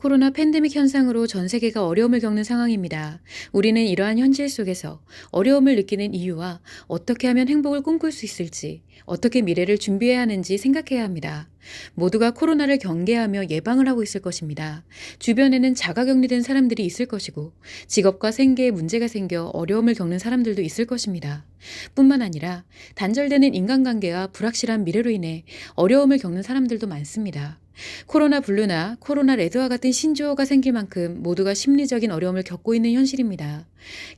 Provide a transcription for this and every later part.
코로나 팬데믹 현상으로 전 세계가 어려움을 겪는 상황입니다. 우리는 이러한 현실 속에서 어려움을 느끼는 이유와 어떻게 하면 행복을 꿈꿀 수 있을지, 어떻게 미래를 준비해야 하는지 생각해야 합니다. 모두가 코로나를 경계하며 예방을 하고 있을 것입니다. 주변에는 자가격리된 사람들이 있을 것이고, 직업과 생계에 문제가 생겨 어려움을 겪는 사람들도 있을 것입니다. 뿐만 아니라 단절되는 인간관계와 불확실한 미래로 인해 어려움을 겪는 사람들도 많습니다. 코로나 블루나 코로나 레드와 같은 신조어가 생길 만큼 모두가 심리적인 어려움을 겪고 있는 현실입니다.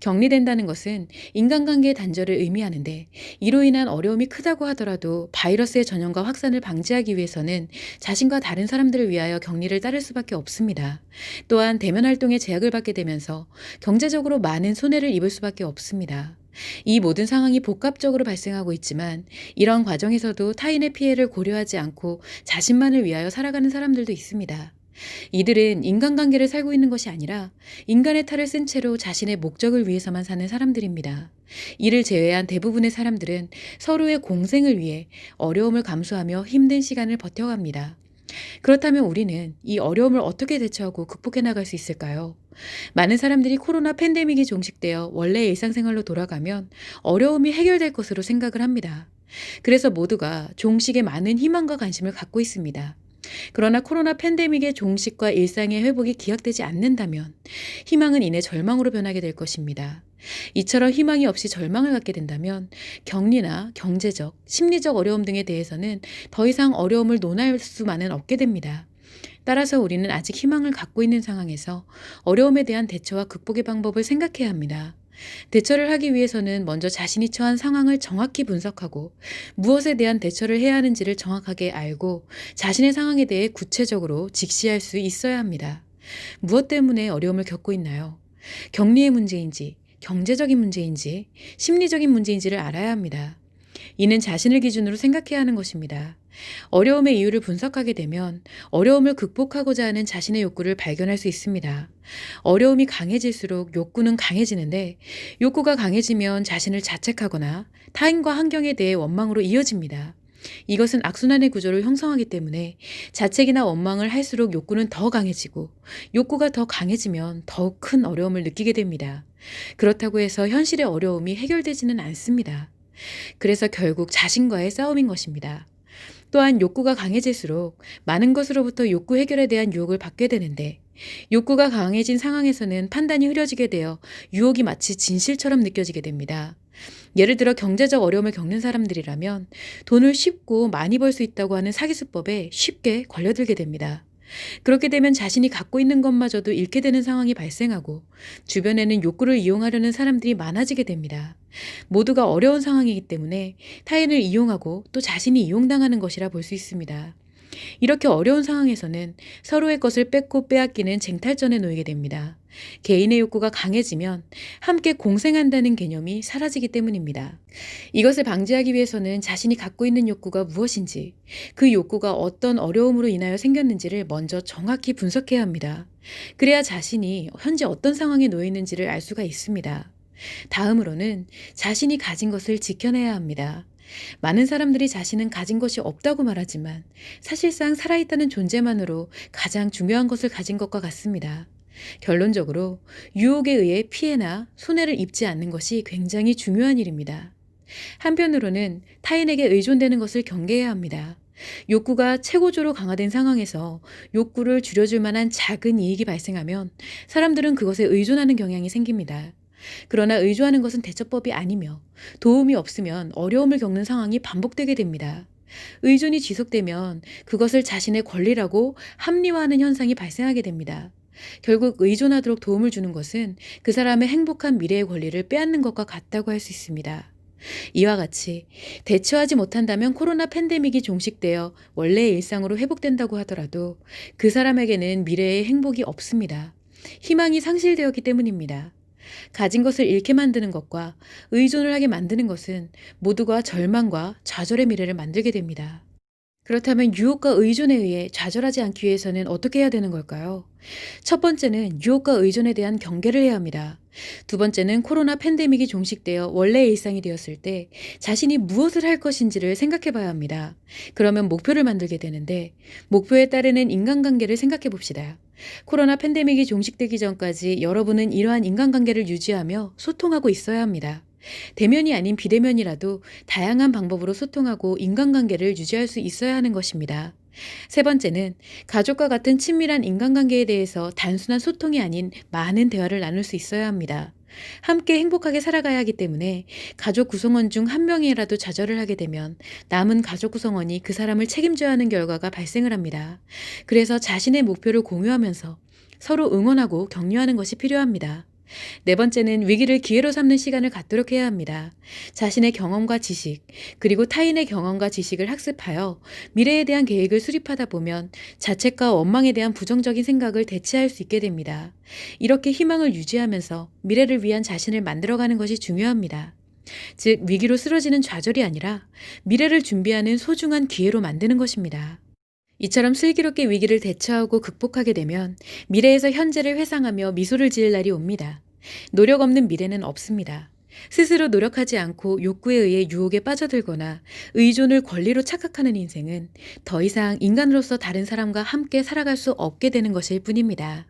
격리된다는 것은 인간관계의 단절을 의미하는데, 이로 인한 어려움이 크다고 하더라도 바이러스의 전염과 확산을 방지하기 위해서는 자신과 다른 사람들을 위하여 격리를 따를 수밖에 없습니다. 또한 대면 활동에 제약을 받게 되면서 경제적으로 많은 손해를 입을 수밖에 없습니다. 이 모든 상황이 복합적으로 발생하고 있지만, 이런 과정에서도 타인의 피해를 고려하지 않고 자신만을 위하여 살아가는 사람들도 있습니다. 이들은 인간관계를 살고 있는 것이 아니라 인간의 탈을 쓴 채로 자신의 목적을 위해서만 사는 사람들입니다. 이를 제외한 대부분의 사람들은 서로의 공생을 위해 어려움을 감수하며 힘든 시간을 버텨갑니다. 그렇다면 우리는 이 어려움을 어떻게 대처하고 극복해 나갈 수 있을까요? 많은 사람들이 코로나 팬데믹이 종식되어 원래의 일상생활로 돌아가면 어려움이 해결될 것으로 생각을 합니다. 그래서 모두가 종식에 많은 희망과 관심을 갖고 있습니다. 그러나 코로나 팬데믹의 종식과 일상의 회복이 기약되지 않는다면 희망은 이내 절망으로 변하게 될 것입니다. 이처럼 희망이 없이 절망을 갖게 된다면 격리나 경제적, 심리적 어려움 등에 대해서는 더 이상 어려움을 논할 수만은 없게 됩니다. 따라서 우리는 아직 희망을 갖고 있는 상황에서 어려움에 대한 대처와 극복의 방법을 생각해야 합니다. 대처를 하기 위해서는 먼저 자신이 처한 상황을 정확히 분석하고, 무엇에 대한 대처를 해야 하는지를 정확하게 알고 자신의 상황에 대해 구체적으로 직시할 수 있어야 합니다. 무엇 때문에 어려움을 겪고 있나요? 격리의 문제인지, 경제적인 문제인지, 심리적인 문제인지를 알아야 합니다. 이는 자신을 기준으로 생각해야 하는 것입니다. 어려움의 이유를 분석하게 되면 어려움을 극복하고자 하는 자신의 욕구를 발견할 수 있습니다. 어려움이 강해질수록 욕구는 강해지는데, 욕구가 강해지면 자신을 자책하거나 타인과 환경에 대해 원망으로 이어집니다. 이것은 악순환의 구조를 형성하기 때문에 자책이나 원망을 할수록 욕구는 더 강해지고, 욕구가 더 강해지면 더욱 큰 어려움을 느끼게 됩니다. 그렇다고 해서 현실의 어려움이 해결되지는 않습니다. 그래서 결국 자신과의 싸움인 것입니다. 또한 욕구가 강해질수록 많은 것으로부터 욕구 해결에 대한 유혹을 받게 되는데, 욕구가 강해진 상황에서는 판단이 흐려지게 되어 유혹이 마치 진실처럼 느껴지게 됩니다. 예를 들어 경제적 어려움을 겪는 사람들이라면 돈을 쉽고 많이 벌 수 있다고 하는 사기수법에 쉽게 걸려들게 됩니다. 그렇게 되면 자신이 갖고 있는 것마저도 잃게 되는 상황이 발생하고, 주변에는 욕구를 이용하려는 사람들이 많아지게 됩니다. 모두가 어려운 상황이기 때문에 타인을 이용하고 또 자신이 이용당하는 것이라 볼 수 있습니다. 이렇게 어려운 상황에서는 서로의 것을 뺏고 빼앗기는 쟁탈전에 놓이게 됩니다. 개인의 욕구가 강해지면 함께 공생한다는 개념이 사라지기 때문입니다. 이것을 방지하기 위해서는 자신이 갖고 있는 욕구가 무엇인지, 그 욕구가 어떤 어려움으로 인하여 생겼는지를 먼저 정확히 분석해야 합니다. 그래야 자신이 현재 어떤 상황에 놓여 있는지를 알 수가 있습니다. 다음으로는 자신이 가진 것을 지켜내야 합니다. 많은 사람들이 자신은 가진 것이 없다고 말하지만 사실상 살아있다는 존재만으로 가장 중요한 것을 가진 것과 같습니다. 결론적으로 유혹에 의해 피해나 손해를 입지 않는 것이 굉장히 중요한 일입니다. 한편으로는 타인에게 의존되는 것을 경계해야 합니다. 욕구가 최고조로 강화된 상황에서 욕구를 줄여줄 만한 작은 이익이 발생하면 사람들은 그것에 의존하는 경향이 생깁니다. 그러나 의존하는 것은 대처법이 아니며, 도움이 없으면 어려움을 겪는 상황이 반복되게 됩니다. 의존이 지속되면 그것을 자신의 권리라고 합리화하는 현상이 발생하게 됩니다. 결국 의존하도록 도움을 주는 것은 그 사람의 행복한 미래의 권리를 빼앗는 것과 같다고 할 수 있습니다. 이와 같이 대처하지 못한다면 코로나 팬데믹이 종식되어 원래의 일상으로 회복된다고 하더라도 그 사람에게는 미래의 행복이 없습니다. 희망이 상실되었기 때문입니다. 가진 것을 잃게 만드는 것과 의존을 하게 만드는 것은 모두가 절망과 좌절의 미래를 만들게 됩니다. 그렇다면 유혹과 의존에 의해 좌절하지 않기 위해서는 어떻게 해야 되는 걸까요? 첫 번째는 유혹과 의존에 대한 경계를 해야 합니다. 두 번째는 코로나 팬데믹이 종식되어 원래의 일상이 되었을 때 자신이 무엇을 할 것인지를 생각해 봐야 합니다. 그러면 목표를 만들게 되는데 목표에 따르는 인간관계를 생각해 봅시다. 코로나 팬데믹이 종식되기 전까지 여러분은 이러한 인간관계를 유지하며 소통하고 있어야 합니다. 대면이 아닌 비대면이라도 다양한 방법으로 소통하고 인간관계를 유지할 수 있어야 하는 것입니다. 세 번째는 가족과 같은 친밀한 인간관계에 대해서 단순한 소통이 아닌 많은 대화를 나눌 수 있어야 합니다. 함께 행복하게 살아가야 하기 때문에 가족 구성원 중 한 명이라도 좌절을 하게 되면 남은 가족 구성원이 그 사람을 책임져야 하는 결과가 발생을 합니다. 그래서 자신의 목표를 공유하면서 서로 응원하고 격려하는 것이 필요합니다. 네 번째는 위기를 기회로 삼는 시간을 갖도록 해야 합니다. 자신의 경험과 지식, 그리고 타인의 경험과 지식을 학습하여 미래에 대한 계획을 수립하다 보면 자책과 원망에 대한 부정적인 생각을 대체할 수 있게 됩니다. 이렇게 희망을 유지하면서 미래를 위한 자신을 만들어가는 것이 중요합니다. 즉, 위기로 쓰러지는 좌절이 아니라 미래를 준비하는 소중한 기회로 만드는 것입니다. 이처럼 슬기롭게 위기를 대처하고 극복하게 되면 미래에서 현재를 회상하며 미소를 지을 날이 옵니다. 노력 없는 미래는 없습니다. 스스로 노력하지 않고 욕구에 의해 유혹에 빠져들거나 의존을 권리로 착각하는 인생은 더 이상 인간으로서 다른 사람과 함께 살아갈 수 없게 되는 것일 뿐입니다.